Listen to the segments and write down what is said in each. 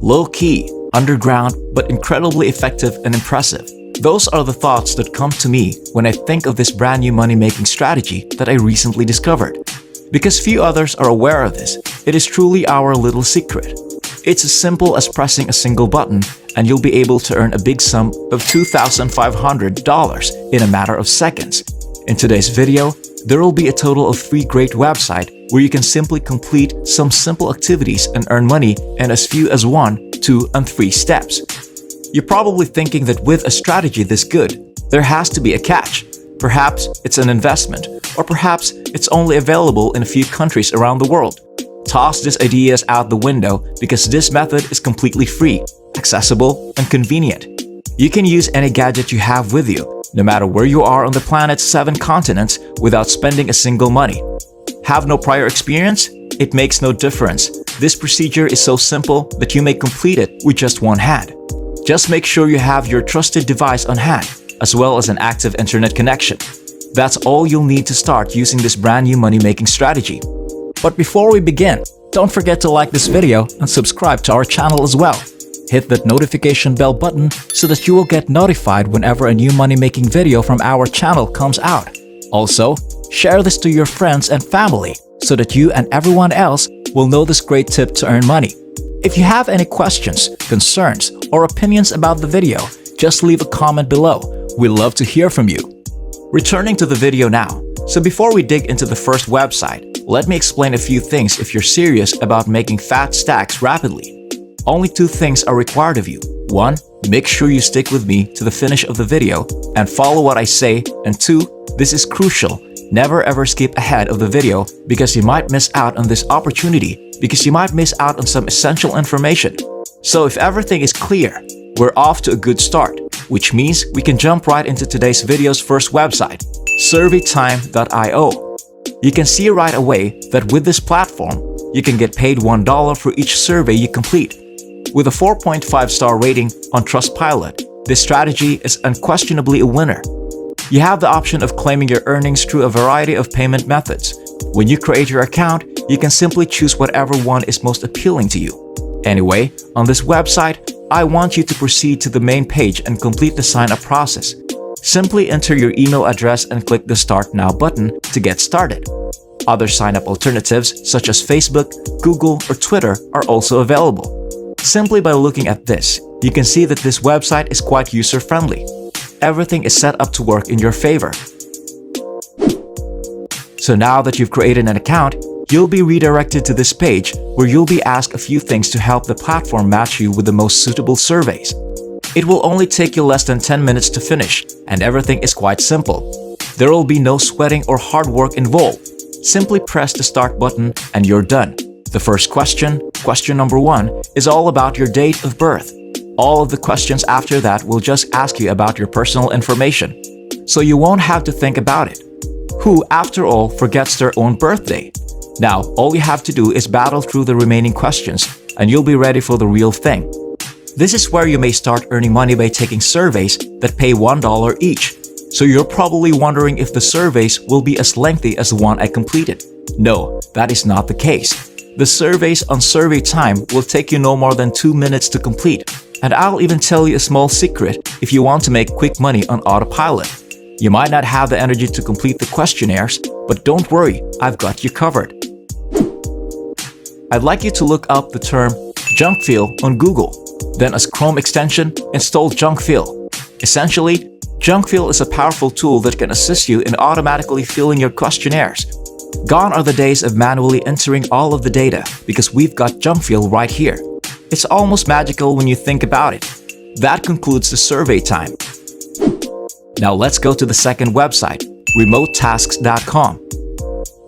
Low-key, underground, but incredibly effective and impressive. Those are the thoughts that come to me when I think of this brand new money-making strategy that I recently discovered. Because few others are aware of this, it is truly our little secret. It's as simple as pressing a single button and you'll be able to earn a big sum of $2,500 in a matter of seconds. In today's video, there will be a total of 3 great websites where you can simply complete some simple activities and earn money in as few as 1, 2, and 3 steps. You're probably thinking that with a strategy this good, there has to be a catch. Perhaps it's an investment, or perhaps it's only available in a few countries around the world. Toss these ideas out the window because this method is completely free, accessible, and convenient. You can use any gadget you have with you, no matter where you are on the planet's 7 continents, without spending a single money. Have no prior experience? It makes no difference. This procedure is so simple that you may complete it with just one hand. Just make sure you have your trusted device on hand, as well as an active internet connection. That's all you'll need to start using this brand new money-making strategy. But before we begin, don't forget to like this video and subscribe to our channel as well. Hit that notification bell button so that you will get notified whenever a new money-making video from our channel comes out. Also, share this to your friends and family so that you and everyone else will know this great tip to earn money. If you have any questions, concerns, or opinions about the video, just leave a comment below. We'd love to hear from you. Returning to the video now. So before we dig into the first website, let me explain a few things if you're serious about making fat stacks rapidly. Only 2 things are required of you. 1. Make sure you stick with me to the finish of the video and follow what I say. And 2. This is crucial. Never ever skip ahead of the video because you might miss out on this opportunity, because you might miss out on some essential information. So if everything is clear, we're off to a good start, which means we can jump right into today's video's first website, surveytime.io. You can see right away that with this platform, you can get paid $1 for each survey you complete. With a 4.5-star rating on Trustpilot, this strategy is unquestionably a winner. You have the option of claiming your earnings through a variety of payment methods. When you create your account, you can simply choose whatever one is most appealing to you. Anyway, on this website, I want you to proceed to the main page and complete the sign-up process. Simply enter your email address and click the Start Now button to get started. Other sign-up alternatives such as Facebook, Google, or Twitter are also available. Simply by looking at this, you can see that this website is quite user-friendly. Everything is set up to work in your favor. So now that you've created an account, you'll be redirected to this page where you'll be asked a few things to help the platform match you with the most suitable surveys. It will only take you less than 10 minutes to finish, and everything is quite simple. There will be no sweating or hard work involved. Simply press the start button and you're done. The first question number 1, is all about your date of birth. All of the questions after that will just ask you about your personal information, so you won't have to think about it. Who, after all, forgets their own birthday? Now, all you have to do is battle through the remaining questions, and you'll be ready for the real thing. This is where you may start earning money by taking surveys that pay $1 each. So you're probably wondering if the surveys will be as lengthy as the one I completed. No, that is not the case. The surveys on Survey Time will take you no more than 2 minutes to complete. And I'll even tell you a small secret if you want to make quick money on autopilot. You might not have the energy to complete the questionnaires, but don't worry, I've got you covered. I'd like you to look up the term Junkfill on Google. Then as Chrome extension, install Junkfill. Essentially, Junkfill is a powerful tool that can assist you in automatically filling your questionnaires. Gone are the days of manually entering all of the data because we've got Junkfill right here. It's almost magical when you think about it. That concludes the survey time. Now let's go to the second website, remotetasks.com.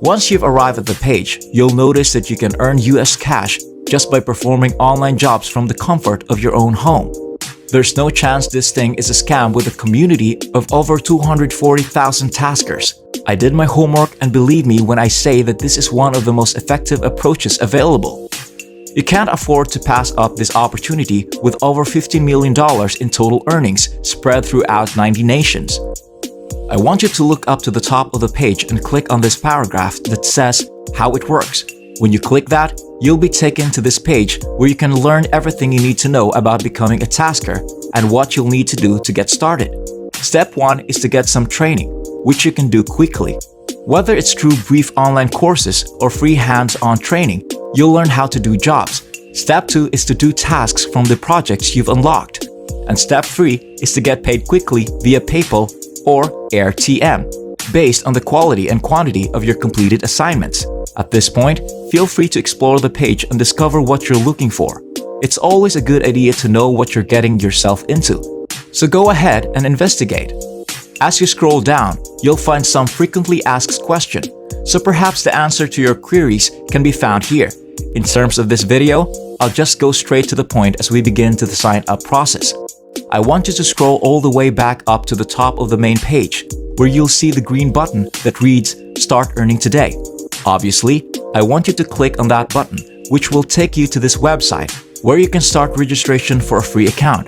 Once you've arrived at the page, you'll notice that you can earn US cash just by performing online jobs from the comfort of your own home. There's no chance this thing is a scam with a community of over 240,000 taskers. I did my homework and believe me when I say that this is one of the most effective approaches available. You can't afford to pass up this opportunity with over $15 million in total earnings spread throughout 90 nations. I want you to look up to the top of the page and click on this paragraph that says how it works. When you click that, you'll be taken to this page where you can learn everything you need to know about becoming a tasker and what you'll need to do to get started. Step 1 is to get some training, which you can do quickly. Whether it's through brief online courses or free hands-on training, you'll learn how to do jobs. Step 2 is to do tasks from the projects you've unlocked. And Step 3 is to get paid quickly via PayPal or AirTM, based on the quality and quantity of your completed assignments. At this point, feel free to explore the page and discover what you're looking for. It's always a good idea to know what you're getting yourself into. So go ahead and investigate. As you scroll down, you'll find some frequently asked questions, so perhaps the answer to your queries can be found here. In terms of this video, I'll just go straight to the point as we begin to the sign-up process. I want you to scroll all the way back up to the top of the main page, where you'll see the green button that reads Start Earning Today. Obviously, I want you to click on that button, which will take you to this website, where you can start registration for a free account.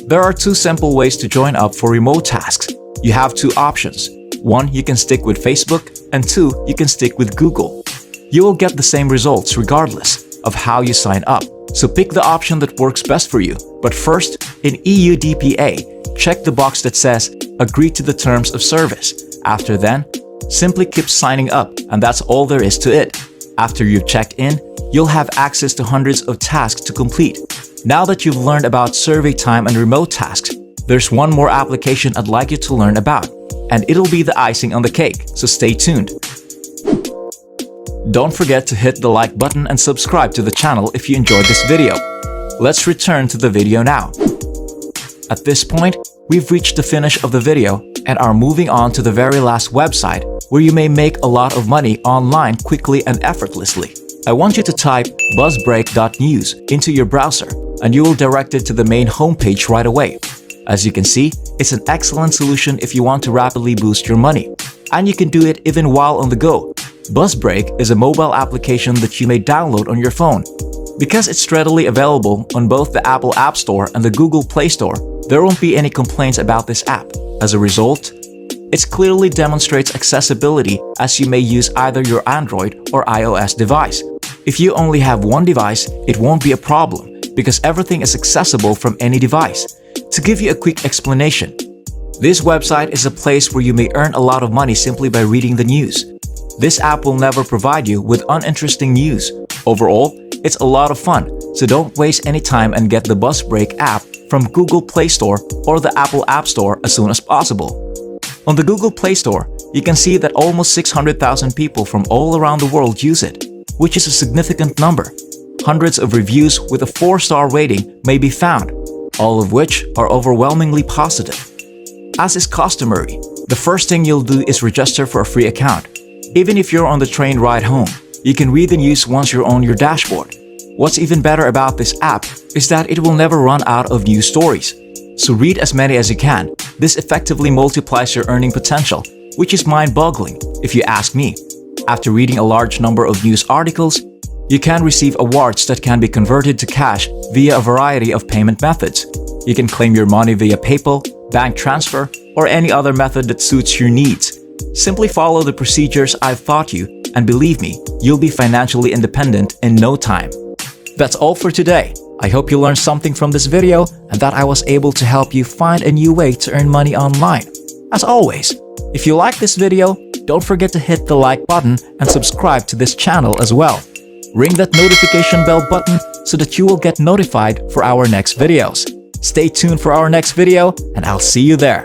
There are 2 simple ways to join up for remote tasks. You have 2 options. 1, you can stick with Facebook, and 2, you can stick with Google. You will get the same results regardless of how you sign up. So pick the option that works best for you. But first, in EUDPA, check the box that says Agree to the Terms of Service. After then, simply keep signing up, and that's all there is to it. After you've checked in, you'll have access to hundreds of tasks to complete. Now that you've learned about survey time and remote tasks, there's one more application I'd like you to learn about, and it'll be the icing on the cake, so stay tuned. Don't forget to hit the like button and subscribe to the channel if you enjoyed this video. Let's return to the video now. At this point, we've reached the finish of the video and are moving on to the very last website where you may make a lot of money online quickly and effortlessly. I want you to type buzzbreak.news into your browser and you will direct it to the main homepage right away. As you can see, it's an excellent solution if you want to rapidly boost your money. And you can do it even while on the go. Buzzbreak is a mobile application that you may download on your phone. Because it's readily available on both the Apple App Store and the Google Play Store, there won't be any complaints about this app. As a result, it clearly demonstrates accessibility as you may use either your Android or iOS device. If you only have one device, it won't be a problem because everything is accessible from any device. To give you a quick explanation, this website is a place where you may earn a lot of money simply by reading the news. This app will never provide you with uninteresting news. Overall, it's a lot of fun, so don't waste any time and get the Buzzbreak app from Google Play Store or the Apple App Store as soon as possible. On the Google Play Store, you can see that almost 600,000 people from all around the world use it, which is a significant number. Hundreds of reviews with a 4-star rating may be found, all of which are overwhelmingly positive. As is customary, the first thing you'll do is register for a free account. Even if you're on the train ride home, you can read the news once you're on your dashboard. What's even better about this app is that it will never run out of news stories. So read as many as you can. This effectively multiplies your earning potential, which is mind-boggling if you ask me. After reading a large number of news articles, you can receive awards that can be converted to cash via a variety of payment methods. You can claim your money via PayPal, bank transfer, or any other method that suits your needs. Simply follow the procedures I've taught you, and believe me, you'll be financially independent in no time. That's all for today. I hope you learned something from this video and that I was able to help you find a new way to earn money online. As always, if you like this video, don't forget to hit the like button and subscribe to this channel as well. Ring that notification bell button so that you will get notified for our next videos. Stay tuned for our next video, and I'll see you there.